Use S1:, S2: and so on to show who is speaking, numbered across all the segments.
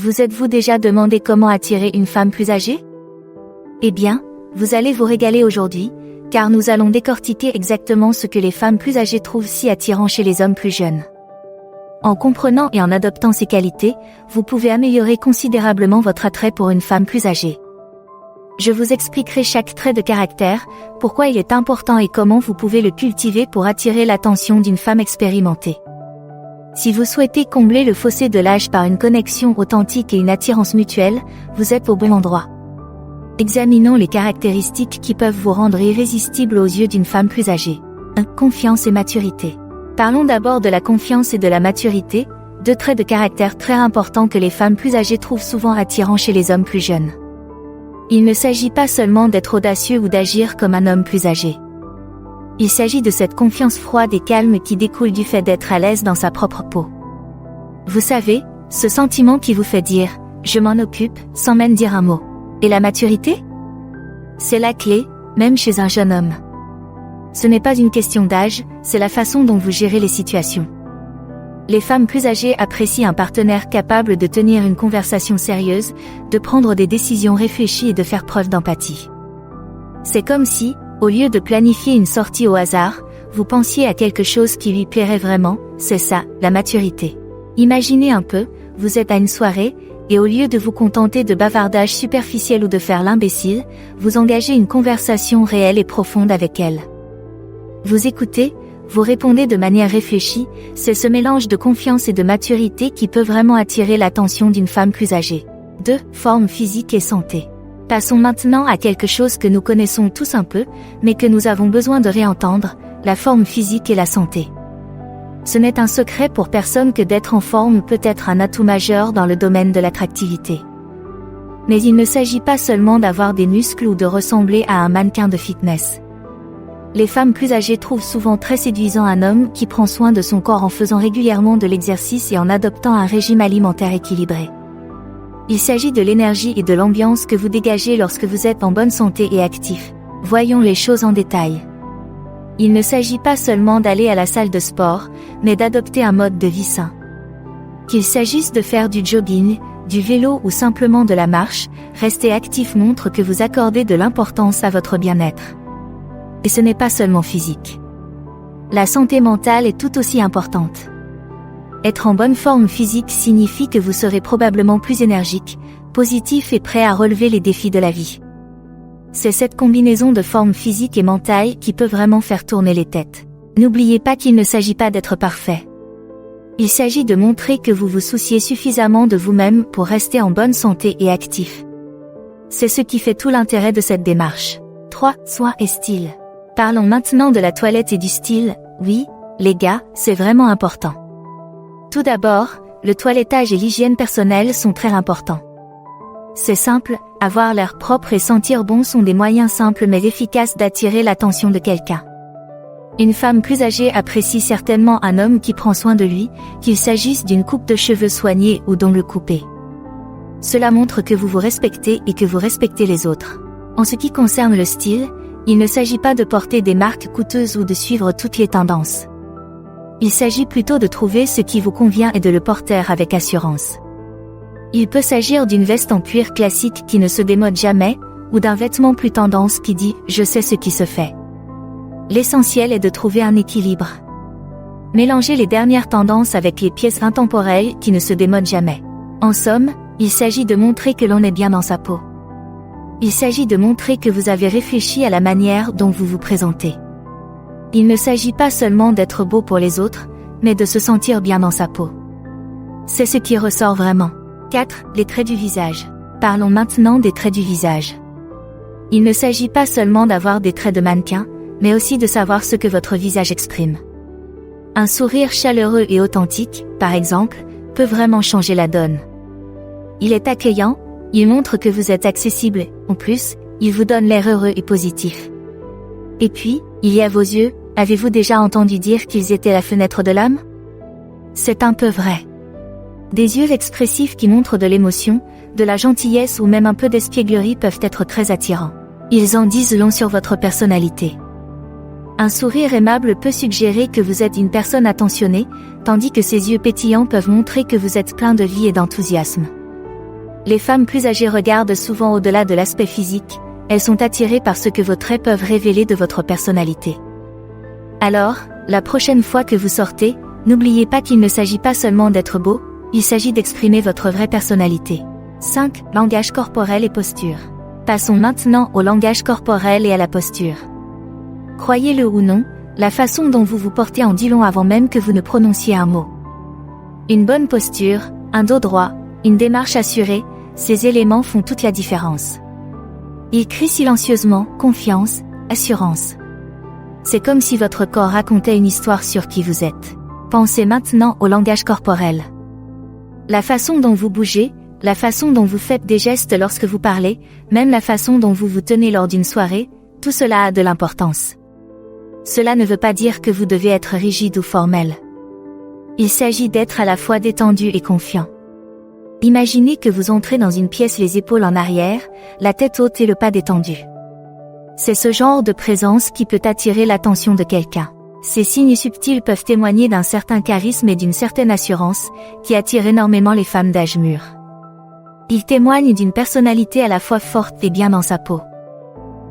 S1: Vous êtes-vous déjà demandé comment attirer une femme plus âgée? Eh bien, vous allez vous régaler aujourd'hui, car nous allons décortiquer exactement ce que les femmes plus âgées trouvent si attirant chez les hommes plus jeunes. En comprenant et en adoptant ces qualités, vous pouvez améliorer considérablement votre attrait pour une femme plus âgée. Je vous expliquerai chaque trait de caractère, pourquoi il est important et comment vous pouvez le cultiver pour attirer l'attention d'une femme expérimentée. Si vous souhaitez combler le fossé de l'âge par une connexion authentique et une attirance mutuelle, vous êtes au bon endroit. Examinons les caractéristiques qui peuvent vous rendre irrésistible aux yeux d'une femme plus âgée. 1. Confiance et maturité. Parlons d'abord de la confiance et de la maturité, deux traits de caractère très importants que les femmes plus âgées trouvent souvent attirants chez les hommes plus jeunes. Il ne s'agit pas seulement d'être audacieux ou d'agir comme un homme plus âgé. Il s'agit de cette confiance froide et calme qui découle du fait d'être à l'aise dans sa propre peau. Vous savez, ce sentiment qui vous fait dire « je m'en occupe » sans même dire un mot. Et la maturité? C'est la clé, même chez un jeune homme. Ce n'est pas une question d'âge, c'est la façon dont vous gérez les situations. Les femmes plus âgées apprécient un partenaire capable de tenir une conversation sérieuse, de prendre des décisions réfléchies et de faire preuve d'empathie. C'est comme si, au lieu de planifier une sortie au hasard, vous pensiez à quelque chose qui lui plairait vraiment, c'est ça, la maturité. Imaginez un peu, vous êtes à une soirée, et au lieu de vous contenter de bavardages superficiels ou de faire l'imbécile, vous engagez une conversation réelle et profonde avec elle. Vous écoutez, vous répondez de manière réfléchie, c'est ce mélange de confiance et de maturité qui peut vraiment attirer l'attention d'une femme plus âgée. 2. Forme physique et santé. Passons maintenant à quelque chose que nous connaissons tous un peu, mais que nous avons besoin de réentendre, la forme physique et la santé. Ce n'est un secret pour personne que d'être en forme peut être un atout majeur dans le domaine de l'attractivité. Mais il ne s'agit pas seulement d'avoir des muscles ou de ressembler à un mannequin de fitness. Les femmes plus âgées trouvent souvent très séduisant un homme qui prend soin de son corps en faisant régulièrement de l'exercice et en adoptant un régime alimentaire équilibré. Il s'agit de l'énergie et de l'ambiance que vous dégagez lorsque vous êtes en bonne santé et actif. Voyons les choses en détail. Il ne s'agit pas seulement d'aller à la salle de sport, mais d'adopter un mode de vie sain. Qu'il s'agisse de faire du jogging, du vélo ou simplement de la marche, rester actif montre que vous accordez de l'importance à votre bien-être. Et ce n'est pas seulement physique. La santé mentale est tout aussi importante. Être en bonne forme physique signifie que vous serez probablement plus énergique, positif et prêt à relever les défis de la vie. C'est cette combinaison de forme physique et mentale qui peut vraiment faire tourner les têtes. N'oubliez pas qu'il ne s'agit pas d'être parfait. Il s'agit de montrer que vous vous souciez suffisamment de vous-même pour rester en bonne santé et actif. C'est ce qui fait tout l'intérêt de cette démarche. 3. Soins et style. Parlons maintenant de la toilette et du style. Oui, les gars, c'est vraiment important. Tout d'abord, le toilettage et l'hygiène personnelle sont très importants. C'est simple, avoir l'air propre et sentir bon sont des moyens simples mais efficaces d'attirer l'attention de quelqu'un. Une femme plus âgée apprécie certainement un homme qui prend soin de lui, qu'il s'agisse d'une coupe de cheveux soignée ou d'ongles coupés. Cela montre que vous vous respectez et que vous respectez les autres. En ce qui concerne le style, il ne s'agit pas de porter des marques coûteuses ou de suivre toutes les tendances. Il s'agit plutôt de trouver ce qui vous convient et de le porter avec assurance. Il peut s'agir d'une veste en cuir classique qui ne se démode jamais, ou d'un vêtement plus tendance qui dit « je sais ce qui se fait ». L'essentiel est de trouver un équilibre. Mélangez les dernières tendances avec les pièces intemporelles qui ne se démodent jamais. En somme, il s'agit de montrer que l'on est bien dans sa peau. Il s'agit de montrer que vous avez réfléchi à la manière dont vous vous présentez. Il ne s'agit pas seulement d'être beau pour les autres, mais de se sentir bien dans sa peau. C'est ce qui ressort vraiment. 4. Les traits du visage. Parlons maintenant des traits du visage. Il ne s'agit pas seulement d'avoir des traits de mannequin, mais aussi de savoir ce que votre visage exprime. Un sourire chaleureux et authentique, par exemple, peut vraiment changer la donne. Il est accueillant, il montre que vous êtes accessible, en plus, il vous donne l'air heureux et positif. Et puis, il y a vos yeux, avez-vous déjà entendu dire qu'ils étaient la fenêtre de l'âme? C'est un peu vrai. Des yeux expressifs qui montrent de l'émotion, de la gentillesse ou même un peu d'espièglerie peuvent être très attirants. Ils en disent long sur votre personnalité. Un sourire aimable peut suggérer que vous êtes une personne attentionnée, tandis que ces yeux pétillants peuvent montrer que vous êtes plein de vie et d'enthousiasme. Les femmes plus âgées regardent souvent au-delà de l'aspect physique, elles sont attirées par ce que vos traits peuvent révéler de votre personnalité. Alors, la prochaine fois que vous sortez, n'oubliez pas qu'il ne s'agit pas seulement d'être beau, il s'agit d'exprimer votre vraie personnalité. 5. Langage corporel et posture. Passons maintenant au langage corporel et à la posture. Croyez-le ou non, la façon dont vous vous portez en dit long avant même que vous ne prononciez un mot. Une bonne posture, un dos droit, une démarche assurée, ces éléments font toute la différence. Ils crient silencieusement, confiance, assurance. C'est comme si votre corps racontait une histoire sur qui vous êtes. Pensez maintenant au langage corporel. La façon dont vous bougez, la façon dont vous faites des gestes lorsque vous parlez, même la façon dont vous vous tenez lors d'une soirée, tout cela a de l'importance. Cela ne veut pas dire que vous devez être rigide ou formel. Il s'agit d'être à la fois détendu et confiant. Imaginez que vous entrez dans une pièce les épaules en arrière, la tête haute et le pas détendu. C'est ce genre de présence qui peut attirer l'attention de quelqu'un. Ces signes subtils peuvent témoigner d'un certain charisme et d'une certaine assurance, qui attirent énormément les femmes d'âge mûr. Ils témoignent d'une personnalité à la fois forte et bien dans sa peau.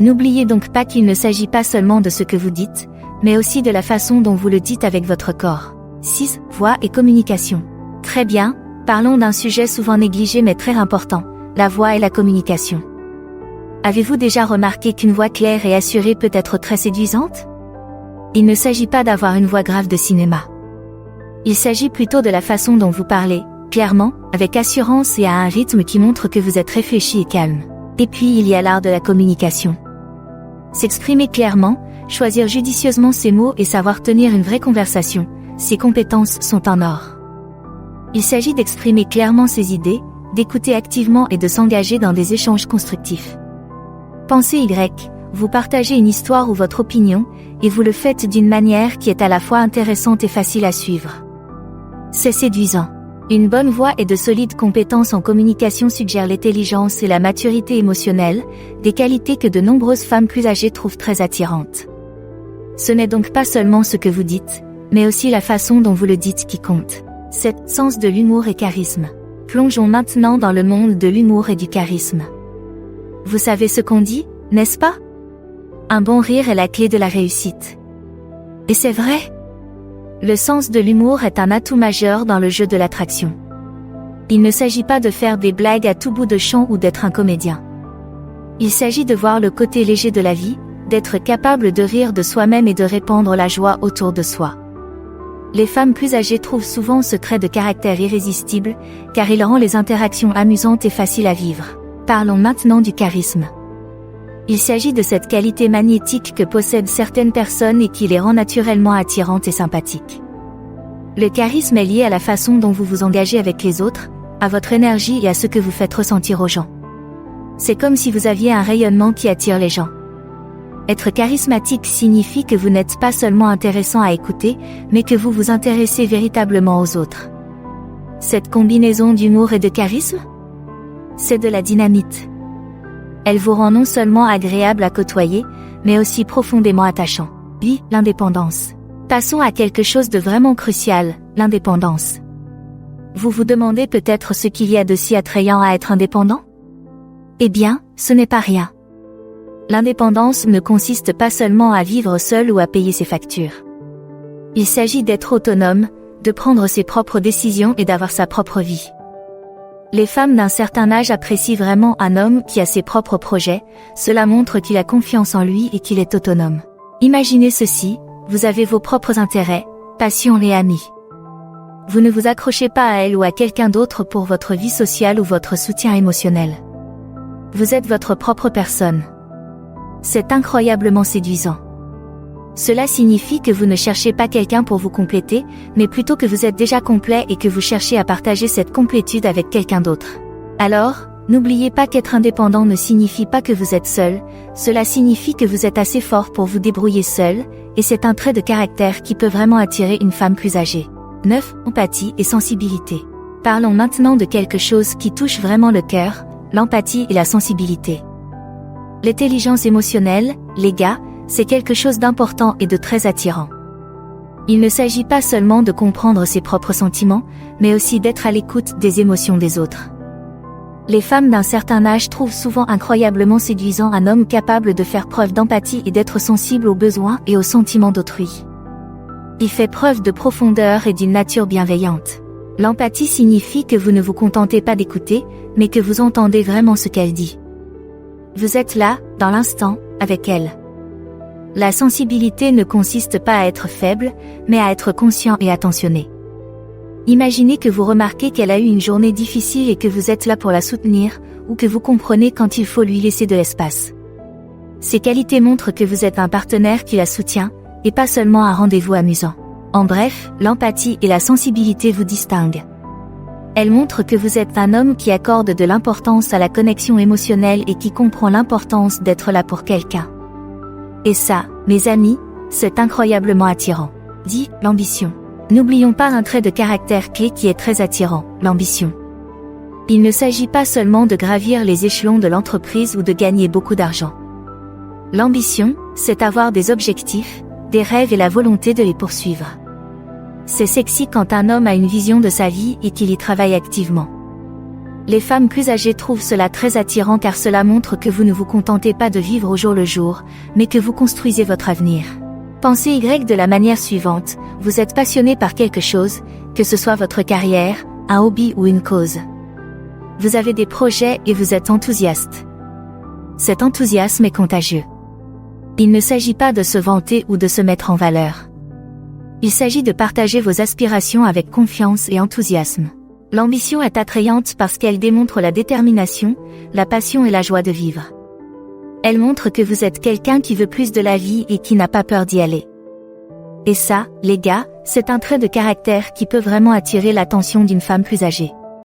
S1: N'oubliez donc pas qu'il ne s'agit pas seulement de ce que vous dites, mais aussi de la façon dont vous le dites avec votre corps. 6. Voix et communication. Très bien, parlons d'un sujet souvent négligé mais très important, la voix et la communication. Avez-vous déjà remarqué qu'une voix claire et assurée peut être très séduisante ? Il ne s'agit pas d'avoir une voix grave de cinéma. Il s'agit plutôt de la façon dont vous parlez, clairement, avec assurance et à un rythme qui montre que vous êtes réfléchi et calme. Et puis il y a l'art de la communication. S'exprimer clairement, choisir judicieusement ses mots et savoir tenir une vraie conversation, ces compétences sont en or. Il s'agit d'exprimer clairement ses idées, d'écouter activement et de s'engager dans des échanges constructifs. Pensez Y, vous partagez une histoire ou votre opinion, et vous le faites d'une manière qui est à la fois intéressante et facile à suivre. C'est séduisant. Une bonne voix et de solides compétences en communication suggèrent l'intelligence et la maturité émotionnelle, des qualités que de nombreuses femmes plus âgées trouvent très attirantes. Ce n'est donc pas seulement ce que vous dites, mais aussi la façon dont vous le dites qui compte. 7. Sens de l'humour et charisme. Plongeons maintenant dans le monde de l'humour et du charisme. Vous savez ce qu'on dit, n'est-ce pas ? Un bon rire est la clé de la réussite. Et c'est vrai. Le sens de l'humour est un atout majeur dans le jeu de l'attraction. Il ne s'agit pas de faire des blagues à tout bout de champ ou d'être un comédien. Il s'agit de voir le côté léger de la vie, d'être capable de rire de soi-même et de répandre la joie autour de soi. Les femmes plus âgées trouvent souvent ce trait de caractère irrésistible, car il rend les interactions amusantes et faciles à vivre. Parlons maintenant du charisme. Il s'agit de cette qualité magnétique que possèdent certaines personnes et qui les rend naturellement attirantes et sympathiques. Le charisme est lié à la façon dont vous vous engagez avec les autres, à votre énergie et à ce que vous faites ressentir aux gens. C'est comme si vous aviez un rayonnement qui attire les gens. Être charismatique signifie que vous n'êtes pas seulement intéressant à écouter, mais que vous vous intéressez véritablement aux autres. Cette combinaison d'humour et de charisme ? C'est de la dynamite. Elle vous rend non seulement agréable à côtoyer, mais aussi profondément attachant. Puis, l'indépendance. Passons à quelque chose de vraiment crucial, l'indépendance. Vous vous demandez peut-être ce qu'il y a de si attrayant à être indépendant ? Eh bien, ce n'est pas rien. L'indépendance ne consiste pas seulement à vivre seul ou à payer ses factures. Il s'agit d'être autonome, de prendre ses propres décisions et d'avoir sa propre vie. Les femmes d'un certain âge apprécient vraiment un homme qui a ses propres projets, cela montre qu'il a confiance en lui et qu'il est autonome. Imaginez ceci, vous avez vos propres intérêts, passions et amis. Vous ne vous accrochez pas à elle ou à quelqu'un d'autre pour votre vie sociale ou votre soutien émotionnel. Vous êtes votre propre personne. C'est incroyablement séduisant. Cela signifie que vous ne cherchez pas quelqu'un pour vous compléter, mais plutôt que vous êtes déjà complet et que vous cherchez à partager cette complétude avec quelqu'un d'autre. Alors, n'oubliez pas qu'être indépendant ne signifie pas que vous êtes seul, cela signifie que vous êtes assez fort pour vous débrouiller seul, et c'est un trait de caractère qui peut vraiment attirer une femme plus âgée. 9. Empathie et sensibilité. Parlons maintenant de quelque chose qui touche vraiment le cœur, l'empathie et la sensibilité. L'intelligence émotionnelle, les gars, c'est quelque chose d'important et de très attirant. Il ne s'agit pas seulement de comprendre ses propres sentiments, mais aussi d'être à l'écoute des émotions des autres. Les femmes d'un certain âge trouvent souvent incroyablement séduisant un homme capable de faire preuve d'empathie et d'être sensible aux besoins et aux sentiments d'autrui. Il fait preuve de profondeur et d'une nature bienveillante. L'empathie signifie que vous ne vous contentez pas d'écouter, mais que vous entendez vraiment ce qu'elle dit. Vous êtes là, dans l'instant, avec elle. La sensibilité ne consiste pas à être faible, mais à être conscient et attentionné. Imaginez que vous remarquez qu'elle a eu une journée difficile et que vous êtes là pour la soutenir, ou que vous comprenez quand il faut lui laisser de l'espace. Ces qualités montrent que vous êtes un partenaire qui la soutient, et pas seulement un rendez-vous amusant. En bref, l'empathie et la sensibilité vous distinguent. Elles montrent que vous êtes un homme qui accorde de l'importance à la connexion émotionnelle et qui comprend l'importance d'être là pour quelqu'un. Et ça, mes amis, c'est incroyablement attirant. Dit, l'ambition. N'oublions pas un trait de caractère clé qui est très attirant, l'ambition. Il ne s'agit pas seulement de gravir les échelons de l'entreprise ou de gagner beaucoup d'argent. L'ambition, c'est avoir des objectifs, des rêves et la volonté de les poursuivre. C'est sexy quand un homme a une vision de sa vie et qu'il y travaille activement. Les femmes plus âgées trouvent cela très attirant car cela montre que vous ne vous contentez pas de vivre au jour le jour, mais que vous construisez votre avenir. Pensez Y de la manière suivante, vous êtes passionné par quelque chose, que ce soit votre carrière, un hobby ou une cause. Vous avez des projets et vous êtes enthousiaste. Cet enthousiasme est contagieux. Il ne s'agit pas de se vanter ou de se mettre en valeur. Il s'agit de partager vos aspirations avec confiance et enthousiasme. L'ambition est attrayante parce qu'elle démontre la détermination, la passion et la joie de vivre. Elle montre que vous êtes quelqu'un qui veut plus de la vie et qui n'a pas peur d'y aller. Et ça, les gars, c'est un trait de caractère qui peut vraiment attirer l'attention d'une femme plus âgée.